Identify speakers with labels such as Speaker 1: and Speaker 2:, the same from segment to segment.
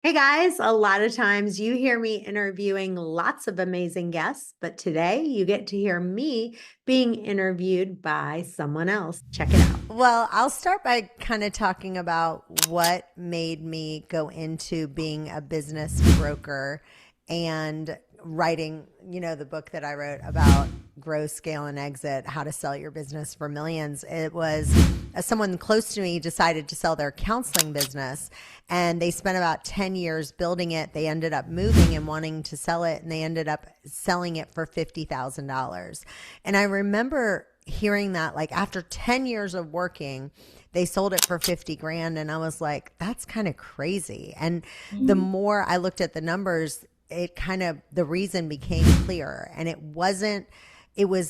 Speaker 1: Hey guys, a lot of times you hear me interviewing lots of amazing guests, but today you get to hear me being interviewed by someone else. Check it out.
Speaker 2: Well, I'll start by kind of talking about what made me go into being a business broker and writing, the book that I wrote about grow, scale, and exit, how to sell your business for millions. It was someone close to me decided to sell their counseling business, and they spent about 10 years building it. They ended up moving and wanting to sell it, and they ended up selling it for $50,000. And I remember hearing that, like, after 10 years of working, they sold it for 50 grand. And I was like, that's kind of crazy. And the more I looked at the numbers, the reason became clear. And it was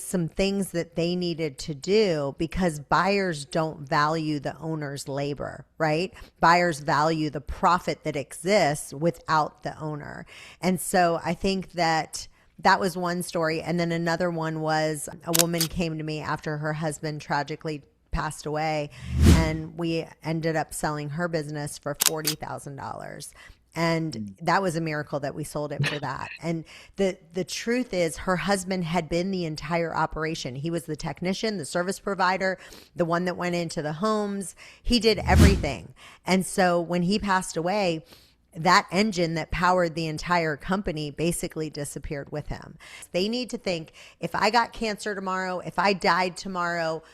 Speaker 2: some things that they needed to do because buyers don't value the owner's labor, right? Buyers value the profit that exists without the owner. And so I think that was one story. And then another one was a woman came to me after her husband tragically passed away, and we ended up selling her business for $40,000. And that was a miracle that we sold it for that. And the truth is, her husband had been the entire operation. He was the technician, the service provider, the one that went into the homes. He did everything. And so when he passed away, that engine that powered the entire company basically disappeared with him. They need to think, if I got cancer tomorrow, if I died tomorrow,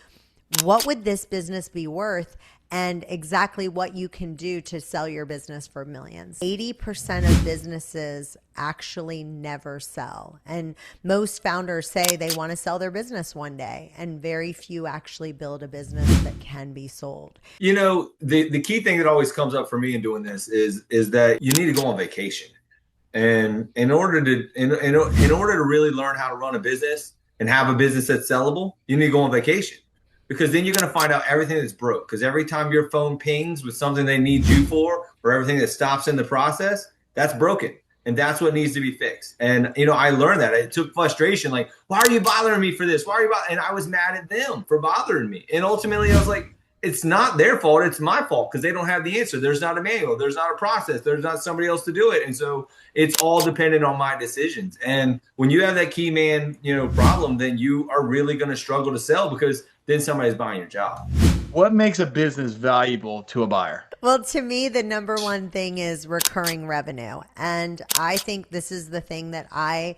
Speaker 2: what would this business be worth? And exactly what you can do to sell your business for millions. 80% of businesses actually never sell. And most founders say they want to sell their business one day, and very few actually build a business that can be sold.
Speaker 3: The key thing that always comes up for me in doing this is that you need to go on vacation. And in order to really learn how to run a business and have a business that's sellable, you need to go on vacation, because then you're going to find out everything that's broke. Because every time your phone pings with something they need you for, or everything that stops in the process, that's broken. And that's what needs to be fixed. And, I learned that. It took frustration. Like, why are you bothering me for this? Why are you bothering? And I was mad at them for bothering me. And ultimately I was like, it's not their fault. It's my fault, because they don't have the answer. There's not a manual. There's not a process. There's not somebody else to do it. And so it's all dependent on my decisions. And when you have that key man, problem, then you are really going to struggle to sell, because then somebody's buying your job.
Speaker 4: What makes a business valuable to a buyer?
Speaker 2: Well, to me, the number one thing is recurring revenue. And I think this is the thing that I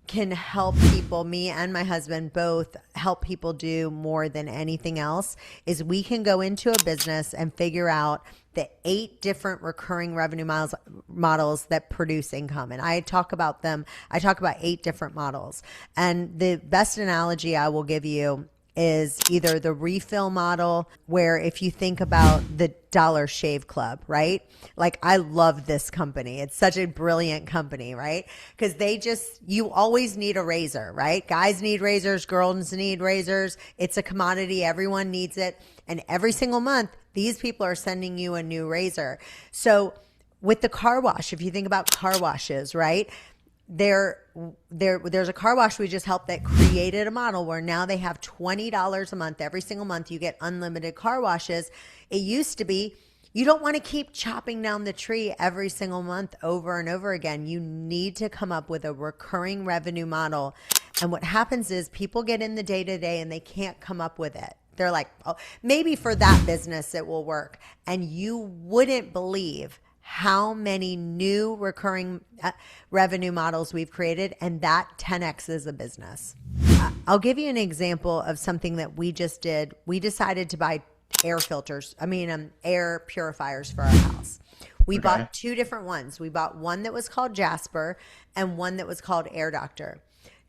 Speaker 2: can help people, me and my husband both help people do more than anything else, is we can go into a business and figure out the 8 different recurring revenue models that produce income. And I talk about them. I talk about 8 different models. And the best analogy I will give you is either the refill model, where if you think about the Dollar Shave Club, right? Like, I love this company. It's such a brilliant company, right? Because you always need a razor, right? Guys need razors, girls need razors. It's a commodity. Everyone needs it. And every single month, these people are sending you a new razor. So with the car wash, if you think about car washes, right? There's a car wash we just helped that created a model where now they have $20 a month. Every single month you get unlimited car washes. It used to be, you don't want to keep chopping down the tree every single month over and over again. You need to come up with a recurring revenue model. And what happens is people get in the day-to-day and they can't come up with it. They're like, oh, maybe for that business it will work. And you wouldn't believe how many new recurring revenue models we've created, and that 10x is a business. I'll give you an example of something that we just did. We decided to buy air purifiers for our house. We bought 2 different ones. We bought one that was called Jasper and one that was called Air Doctor.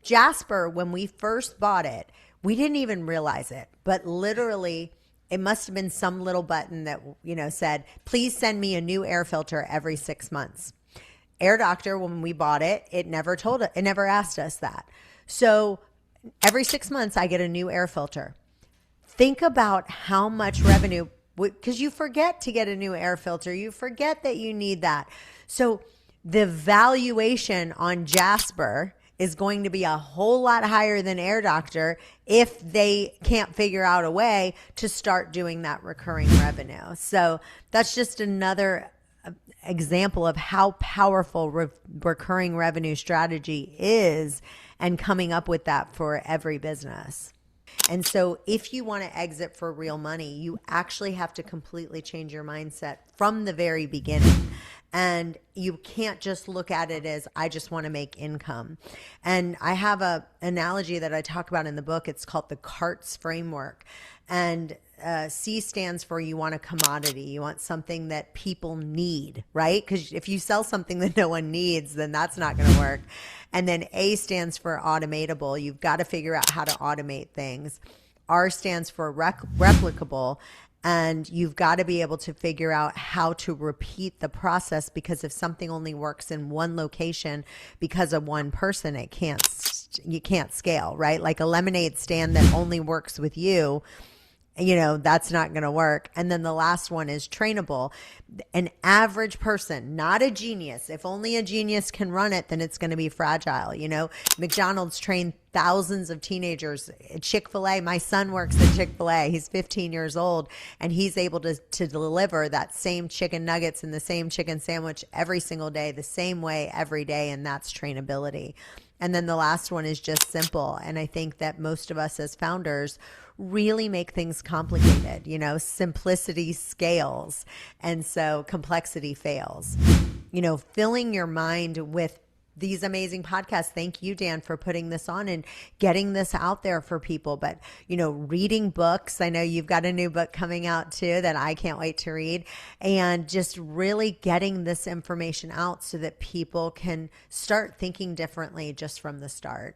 Speaker 2: Jasper, when we first bought it, we didn't even realize it, but literally it must have been some little button that, said, please send me a new air filter every 6 months. Air Doctor, when we bought it, it never asked us that. So every 6 months I get a new air filter. Think about how much revenue, because you forget to get a new air filter. You forget that you need that. So the valuation on Jasper is going to be a whole lot higher than Air Doctor if they can't figure out a way to start doing that recurring revenue. So that's just another example of how powerful recurring revenue strategy is, and coming up with that for every business. And so if you want to exit for real money, you actually have to completely change your mindset from the very beginning. And you can't just look at it as, I just want to make income. And I have an analogy that I talk about in the book. It's called the CARTS framework. And C stands for, you want a commodity. You want something that people need, right? Because if you sell something that no one needs, then that's not going to work. And then A stands for automatable. You've got to figure out how to automate things. R stands for replicable. And you've got to be able to figure out how to repeat the process, because if something only works in one location because of one person, you can't scale, right? Like a lemonade stand that only works with you, that's not going to work. And then the last one is trainable. An average person, not a genius. If only a genius can run it, then it's going to be fragile. McDonald's trained thousands of teenagers. Chick-fil-A, my son works at Chick-fil-A. He's 15 years old, and he's able to deliver that same chicken nuggets and the same chicken sandwich every single day, the same way every day. And that's trainability. And then the last one is just simple. And I think that most of us as founders really make things complicated. Simplicity scales, and so complexity fails. Filling your mind with these amazing podcasts. Thank you, Dan, for putting this on and getting this out there for people. But, reading books. I know you've got a new book coming out too that I can't wait to read. And just really getting this information out so that people can start thinking differently just from the start.